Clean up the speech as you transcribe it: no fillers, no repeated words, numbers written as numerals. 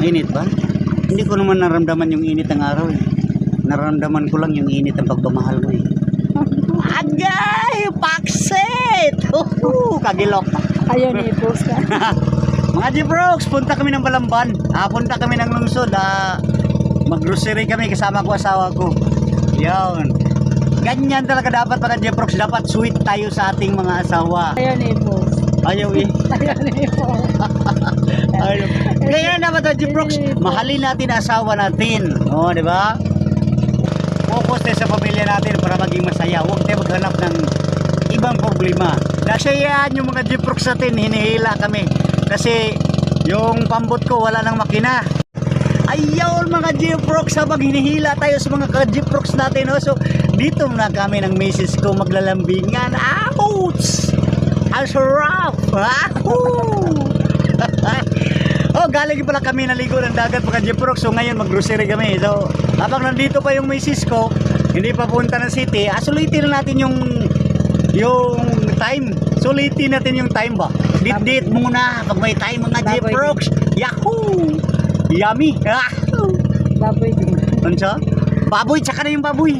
Init ba? Hindi ko naman naramdaman yung init ng araw eh. Naramdaman ko lang yung init ng pagmamahal mo eh. Agay! Pakset! Kagilok. Ayaw ni post ka. Mga G-Brox, punta kami ng Balamban. Punta kami ng lungsod. Mag-grocery kami kasama ko asawa ko. Yan. Ganyan talaga dapat mga G-Brox. Dapat sweet tayo sa ating mga asawa. Ayaw ni post. Ayaw eh. Ayaw ni post. Ayaw. Kaya dapat mga G-Brox, mahalin natin ang asawa natin. O, di ba? Focus tayo sa pamilya natin para maging masaya. Huwag tayo maghanap ng ibang problema. Nasayaan yung mga G-Brox natin. Hinihila kami. Kasi yung pambot ko wala nang makina. Ayaw mga G-Brox habang hinihila tayo sa mga ka-G-Brox natin. So dito na kami ng misis ko maglalambingan. Ouch! Ang sarap! Galing pala kami naligo ng dagat mga G-Brox. So ngayon mag-grocery kami. So habang nandito pa yung misis ko, hindi pa punta ng city, sulitin natin yung time. Sulitin natin yung time ba? Dit muna pag may time mga G-Brox. Yahoo! Yummy! Baboy din. Ano siya? Baboy, tsaka na yung baboy.